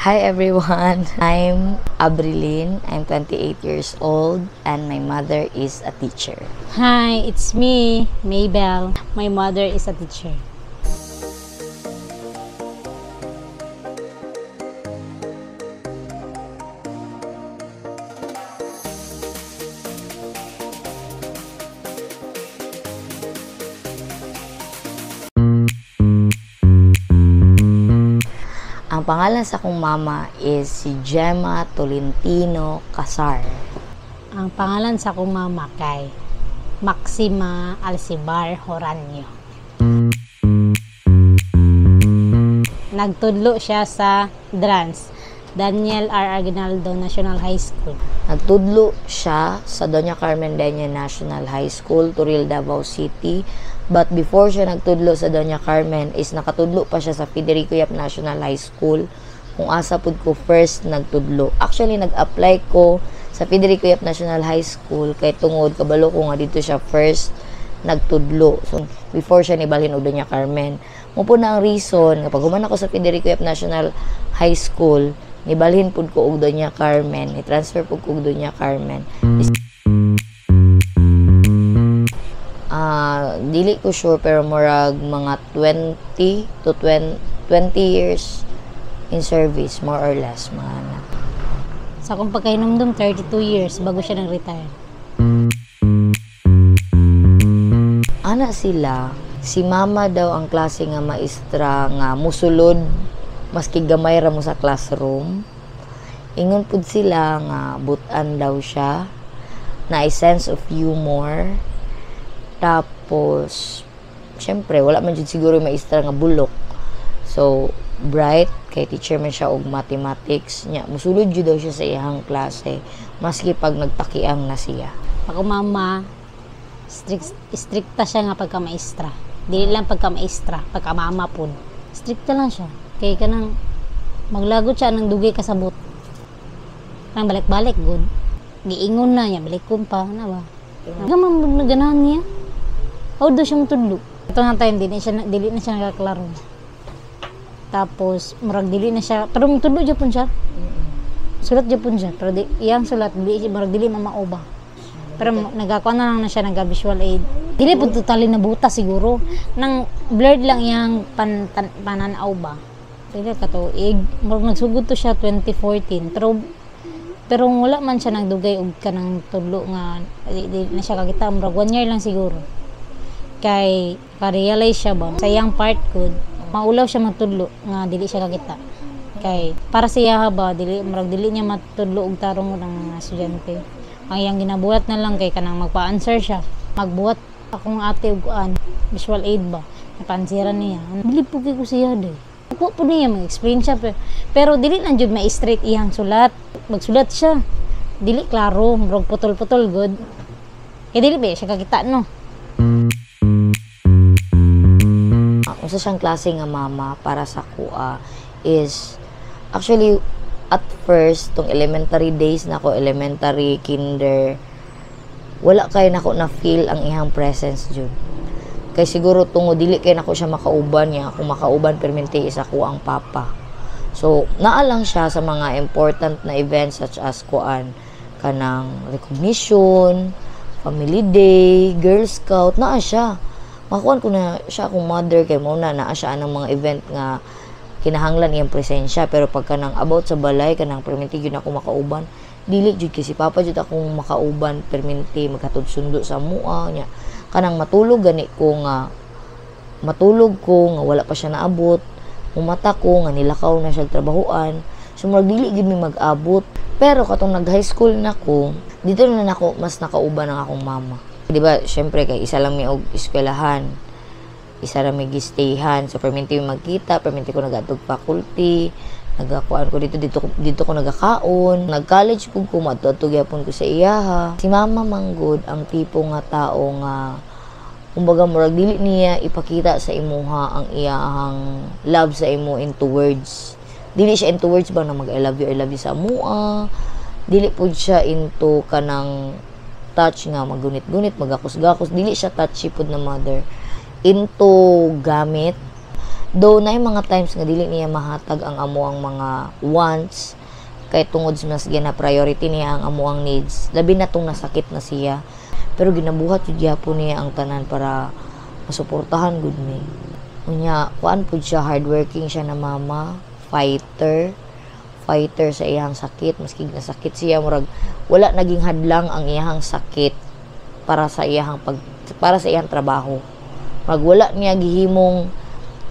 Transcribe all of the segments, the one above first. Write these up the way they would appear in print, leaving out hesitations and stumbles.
Hi everyone, I'm Abrilyn. I'm 28 years old and my mother is a teacher. Hi, it's me, Maybell. My mother is a teacher. Ang pangalan sa akong mama is si Gemma Tolentino Casar. Ang pangalan sa akong mama kay Maxima Alcibar Horanio. Nagtudlo siya sa DRANS, Daniel R. Aguinaldo National High School. Nagtudlo siya sa Doña Carmen Denia National High School, Turil, Davao City. But before siya nagtudlo sa Doña Carmen is nakatudlo pa siya sa Federico Yap National High School. Kung asa pud ko first nagtudlo. Actually nag-apply ko sa Federico Yap National High School kay tungod kabalo ko nga dito siya first nagtudlo. So before siya nibalhin og Doña Carmen. Mo po na ang reason nga pag human ako sa Federico Yap National High School, nibalhin pud ko og Doña Carmen, i-transfer pud ko og Doña Carmen. Dili ko sure pero murag mga 20 to 20 years in service, more or less, mga anak. Sa akong pagkahinumdum, 32 years bago siya nag-retire. Ana sila, si mama daw ang klase nga maestra nga musulod maski gamay ra mo sa classroom. Ingon pud sila nga butan daw siya na a sense of humor. Tapos syempre wala man jud siguro maestra nga bulok. So bright kay teacher man siya og mathematics nya musulod jud daw siya sa iyang klase maski pag nagtakiang na siya. Ako mama, strikta siya nga pagka maestra. Dili lang pagka maestra, pagka mama pud. Strikta lang siya. Kay kanang maglagot siya ng dugay kasabot. Nang balik-balik good. Giingon na niya, balik ko pa na ba. Gamang ganahan niya. How do siya matudlo? Ito nga time, dili na siya nakaklaro. Tapos, murag dili na siya, pero matudlo dyan po siya. Sulat dyan po siya, pero iyang sulat, murag dili mamaoba. Pero nagkakuha na lang na siya, nag-visual aid. Dili po totally nabuta siguro. Nang blurred lang iyang pananaw ba. Dili ka to, murag nagsugod to siya 2014, pero wala man siya nagdugay og kanang tudlo nga di na siya kakita, murag 1 year lang siguro. Kay pa-realize siya ba sa iyang part good maulaw siya matudlo nga dili siya kakita kay para siya ba dili niya matudlo og tarong ng mga estudyante. Ang iyang ginabuhat na lang kay kanang magpa-answer siya, magbuhat akong ate og visual aid ba napansiran niya, dili po ko siya day ako po niya mag-explain siya pero dili lang jud ma-straight iyang sulat, magsulat siya dili klaro, murag putol-putol good kay dili ba siya kakita no. Usa siyang klase nga mama para sa kuha is actually at first tong elementary days nako, elementary, kinder, wala kay nako na feel ang ihang presence jud. Kay siguro tungod dili kay nako siya makauban niya, kung makauban permente isa ko ang papa. So naa lang siya sa mga important na events such as kuan kanang recognition, family day, girl scout, naa siya. Makuan ko na siya akong mother kay mo na naa siya anang mga event nga kinahanglan iyang presensya, pero pagka nang about sa balay kanang permente gyud ako makauban, dili jud kasi papa jud akong makauban permente maghatod sundo sa mua nya kanang matulog gani ko nga wala pa siya naabot, umata ko nga nilakaw na siya trabahoan, so murag dili gyud mi mag-abot. Pero katong nag-high school na ko, dito na nako mas nakauban ang akong mama. Di ba, syempre kay isa lang may og eskwelahan, isa lang may gistayhan, so permente may magkita, permente ko nag-atog faculty, nagakuan ko dito ko nagakaon, nag-college ko matutog yapon ko sa iyaha. Si mama manggod ang tipo nga tao nga kumbaga murag dili niya ipakita sa imuha ang iyahang love sa imo into words. Dili siya into words ba na mag I love you sa mua. Dili pud siya into kanang touch nga magunit-gunit, magakos-gakos, dili siya touchy pud na mother. Into gamit, Though na yung mga times nga dili niya mahatag ang amo ang mga wants, kay tungod sa mas gina priority niya ang amo ang needs, labi na tong nasakit na siya, pero ginabuhat yun gyapon niya ang tanan para masuportahan gud ni. Unya kuan pud siya, hardworking siya na mama, fighter sa iyang sakit, maski nasakit siya murag wala naging hadlang ang iyang sakit para sa iyang trabaho. Murag wala niya gihimong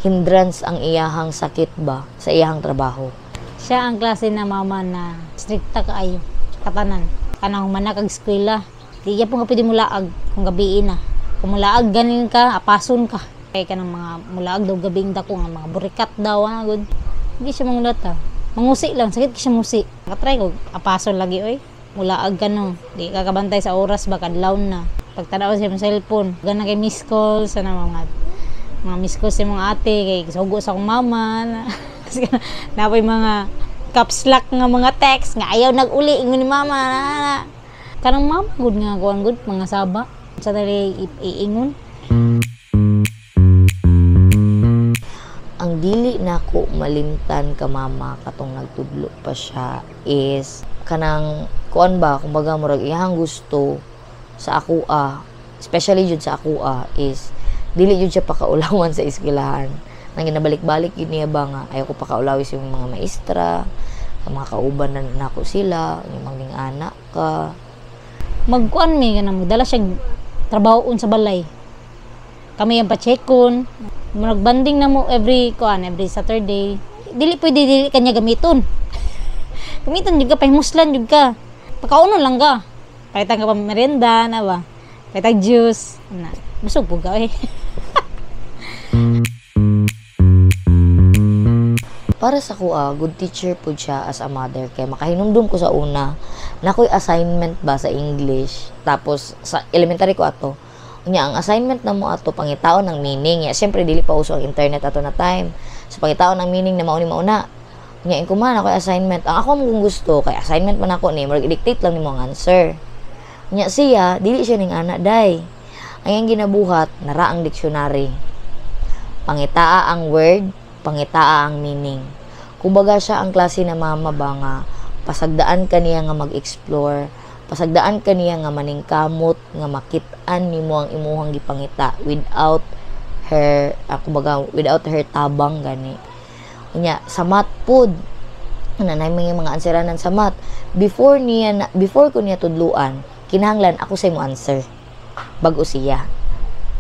hindrance ang iyang sakit ba sa iyang trabaho. Siya ang klase na mama na strikta kaayo katanan. Kanang humana kag eskwela, di ya po nga pwede mulaag kung gabi na. Kung mulaag ganin ka, apason ka. Kaya ka ng mga mulaag daw gabing dako nga mga burikat daw good. Hindi siya mangulata. Mangusi lang, sakit siya musi. Nakatry ko, apason lagi oy. Mulaag ka no. Di kakabantay sa oras ba kadlaw na. Pagtanaw siya ng cellphone, gana kay miss call sa mga miss call sa mga ate kay sugo sa akong mama. Napoy mga caps lock nga mga text nga ayaw nag-uli ingon ni mama. Kanang mama good nga kuan good mga saba. Sa dali iingon. Ang dili nako malimtan ka mama katong nagtudlo pa siya is kanang kuan ba kumbaga murag iyang gusto sa ako especially jud sa ako is dili jud siya pakaulawan sa eskwelahan. Nang ginabalik-balik yun niya ba nga ayaw ko pakaulawis yung mga maestra, ang mga kauban na nako sila, yung mga anak ka. Magkuan mi kanang magdala siya trabahoon sa balay. Kami yung pa-checkon. Magbanding na mo every Saturday. Dili kanya gamiton. Gamiton jud ka pahimuslan jud ka. Pakaunon lang ka. Palitan ka pa merienda na ba. Palitan juice na. Busog po ka eh. Para sa ko good teacher po siya as a mother kay makahinumdum ko sa una na ko'y assignment ba sa English tapos sa elementary ko ato unya ang assignment na mo ato pangitaon ng meaning ya syempre dili pa uso ang internet ato na time so pangitaon ng meaning na mauna unya ko man ako'y assignment ang ako mong gusto kay assignment man ako ni murag dictate lang nimo ang answer unya siya dili siya ning ana day ang iyang ginabuhat nara ang dictionary pangitaa ang word pangitaa ang meaning. Kumbaga siya ang klase na mama ba nga pasagdaan kaniya nga mag-explore, pasagdaan kaniya nga maningkamot, nga makit-an nimo ang imuhang gipangita without her without her tabang gani. Unya sa math pod nanay mga answeranan sa math before ko niya tudluan kinahanglan ako sa imo answer bago siya.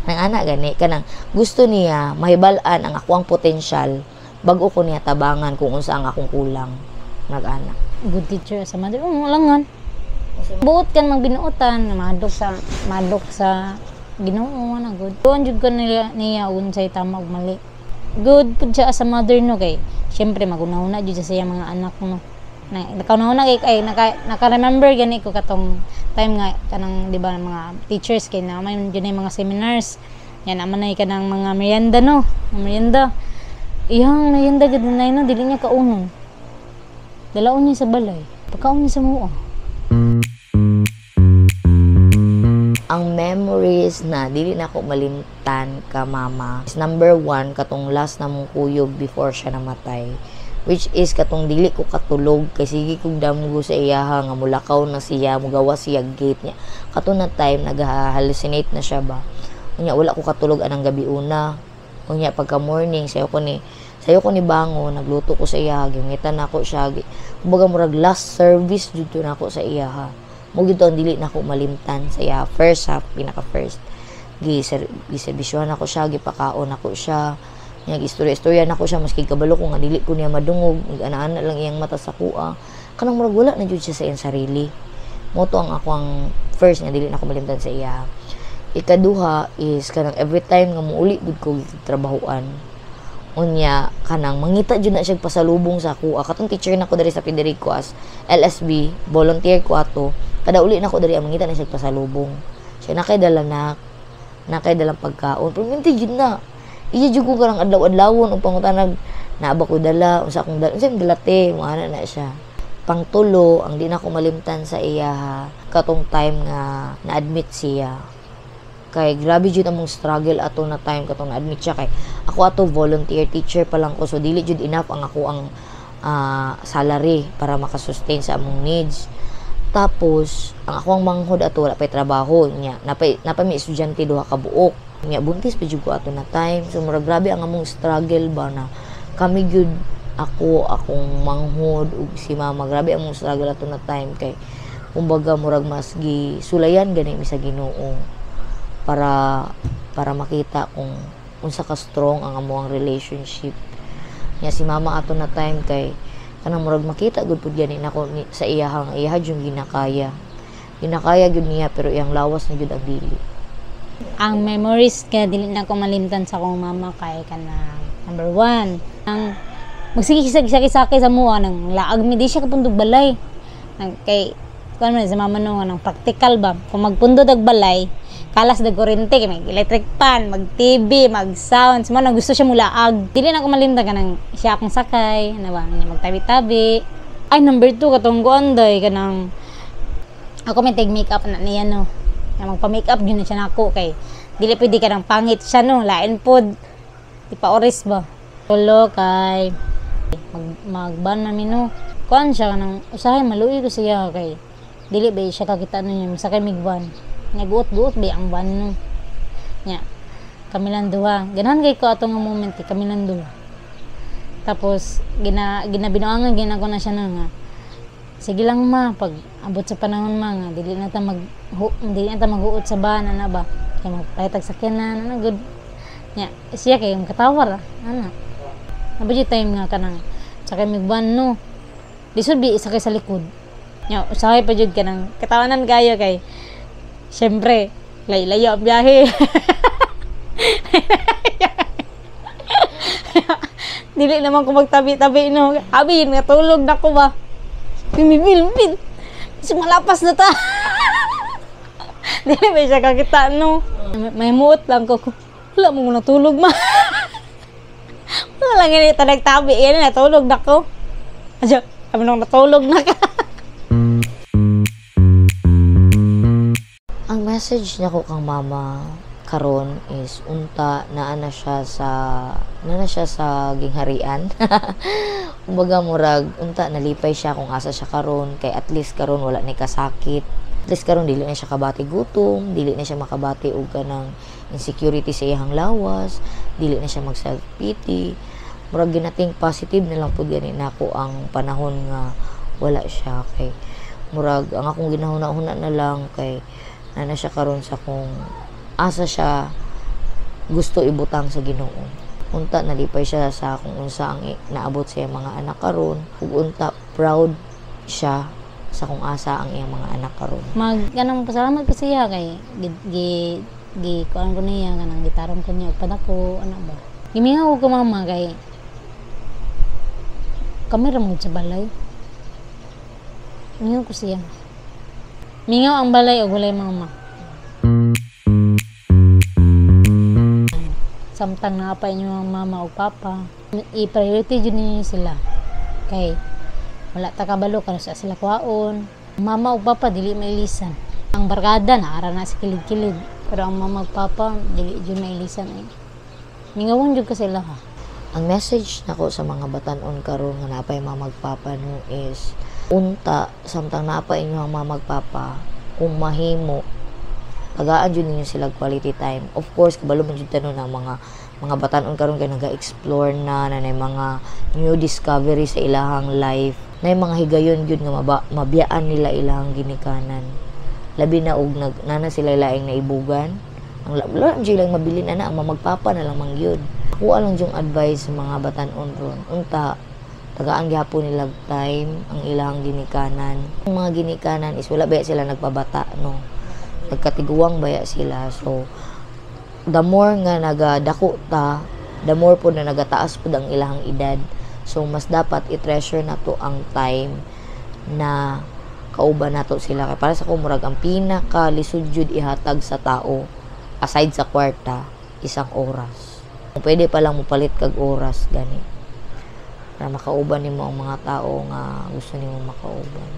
Nang ana gani kanang gusto niya mahibal-an ang ako ang potensyal bago ko niya tabangan kung unsa ang akong kulang nag-ana. Good teacher sa mother langan buot kan magbinuotan madok sa Ginoo na good doon jud kan niya unsay tama ug mali good pud siya as a mother no kay syempre magunahuna jud sa mga anak no nakaunahuna kay naka-remember gani ko katong time nga kanang di ba mga teachers kay na may jud mga seminars yan naman ay kanang mga merienda no merienda iyang merienda gud na no dili niya kaunon dalaon niya sa balay pagkaon niya sa muo. Ang memories na dili na ako malimtan ka mama is number 1 katong last na mong kuyog before siya namatay which is katong dili ko katulog kay sige kog damgo sa iyaha nga mulakaw na siya mugawa siya gate niya kato na time nag-hallucinate na siya ba unya wala ko katulog anang gabi una unya pagka morning sayo ko ni bango nagluto ko sa iyaha gingitan nako siya kumbaga murag last service jud nako sa iyaha mo gid ang dili nako malimtan sa iyaha first half pinaka first giserbisyuhan ako siya gipakaon ako siya istorya na ko siya maski kabalo ko nga dili ko niya madungog ana-ana lang iyang mata sa kuha kanang murag wala na jud siya sa iyang sarili mo to ang ako ang first nga dili na ko malimtan sa iya. Ikaduha is kanang every time nga muuli gud ko trabahoan unya kanang mangita jud na siya pasalubong sa kuha katong teacher nako diri sa Federico as LSB volunteer ko ato kada uli nako diri ang mangita na siya pasalubong siya nakay dalang pagkaon pero minti jud na iya jud ko karang adlaw-adlawon ug pangutanag naaba ko dala unsa akong dala unsa dalate mo ana na siya pangtulo ang di na ko malimtan sa iya katong time nga na-admit siya Kay grabe jud among struggle ato na time katong na-admit siya kay ako ato volunteer teacher pa lang ko, so dili jud enough ang ako ang salary para makasustain sa among needs. Tapos ang ako ang manghod ato wala pay trabaho nya, napay mi estudyante duha ka buok nya, buntis pa jud ko ato na time. So murag grabe ang among struggle ba na kami gyud, akong manghod ug si mama, grabe among struggle ato na time kay kumbaga murag mas sulayan gani mi sa Ginoo para makita kung unsa ka strong ang amuang relationship nya si mama ato na time kay kanang murag makita gud pud gani nako sa iyahang yung ginakaya gud niya, pero iyang lawas na gud ang dili. Ang memories ka dili na ko malimtan sa akong mama kay kana number 1 ang magsikisag-sakay sa mua nang laag mi di siya kapundog balay kay kuan man sa mama no nang practical ba kung magpundod og balay kalas dag kuryente kay may electric pan, mag TV, mag sounds mo na gusto siya mulaag. Dili na ko malimtan kanang siya akong sakay na ba magtabi-tabi. Ay number 2 katong guanday kanang ako may tag makeup na niya no. Na magpa-makeup gyud na siya nako kay dili pwede ka nang pangit siya no, lain pod. Di pa oris ba. Tulo kay magban na no. Kuan siya kanang usahay maluoy ko siya kay dili ba siya kakita no niya sakay migban. Naguot-guot ba ang van no. Nya, kami lang duha. Ganahan kay ko atong moment kay kami lang duha. Tapos ginabinoangan ginako na siya nga. Sige lang ma, pag abot sa panahon ma nga dili na ta maghuot sa van ana ba. Kay magpaytag sakyanan ana good. Nya, siya kay katawar ana. Nabudyo time nga kanang sakay migban no. Lisod bi isa kay sa likod. Nya, usahay pa jud kanang katawanan kayo kay siyempre, layo ang biyahe. Dili naman ko magtabi-tabi, no. Abi, natulog na ko ba? Pimibil-bil. Kasi malapas na ta. Dili ba siya kakita, no. May muot lang ko. Wala mo natulog, ma. Wala lang yun, nagtabi. Yan, natulog na ko. Asya, kami nung natulog na ka. Ang message niya ko kang mama karon is unta naa na siya sa gingharian. Kumbaga murag unta nalipay siya kung asa siya karon kay at least karon wala ni kasakit. At least karon dili na siya kabati gutom, dili na siya makabati og kanang insecurity sa iyang lawas, dili na siya mag self pity. Murag ginating positive na lang pud gani nako ang panahon nga wala siya kay murag ang akong ginahuna-huna na lang kay na siya karon sa kung asa siya gusto ibutang sa Ginoo. Unta nalipay siya sa kung unsa ang naabot sa iyang mga anak karon ug unta proud siya sa kung asa ang iyang mga anak karon. Ganang pasalamat ko siya kay kuan ko niya kanang gitaron ko niya og padako ana ba. Gimingaw ko mama kay kami ra mo sa balay. Mingaw ko siya. Mingaw ang balay o walay mama. Samtang napay niyo ang mama o papa, i-priority dyan niyo sila. Kay wala ta kabalo kano sa sila kwaon. Mama o papa dili mailisan. Ang barkada naara na sa kilid-kilid. Pero ang mama o papa dili dyan mailisan eh. Mingawon jud ka sila ha. Ang message nako sa mga batan-on karon nga napay mamagpapa no is unta samtang napay inyo ang mamagpapa kung mahimo tagaan jud ninyo sila quality time. Of course kabalo man jud tanon ang mga batan-on karon kay naga-explore na nay mga new discovery sa ilahang life. Nay mga higayon jud nga mabiyaan nila ilahang ginikanan. Labi na og nana sila laing naibugan. Ang lang jud lang mabilin ana ang mamagpapa na lang mangyud. Ako lang yung advice sa mga batan-on ron. Unta tagaan gyapon nila time ang ilang ginikanan. Ang mga ginikanan is wala baya sila nagpabata no. Nagkatiguang baya sila. So the more nga nagadako ta, the more po na nagataas po ang ilang edad. So mas dapat i-treasure na to ang time na kauban nato sila. Kaya para sa kumurag ang pinaka lisod jud ihatag sa tao aside sa kwarta, isang oras. Kung pwede pa lang mo palit kag oras gani para makauban nimo ang mga tao nga gusto nimo makauban.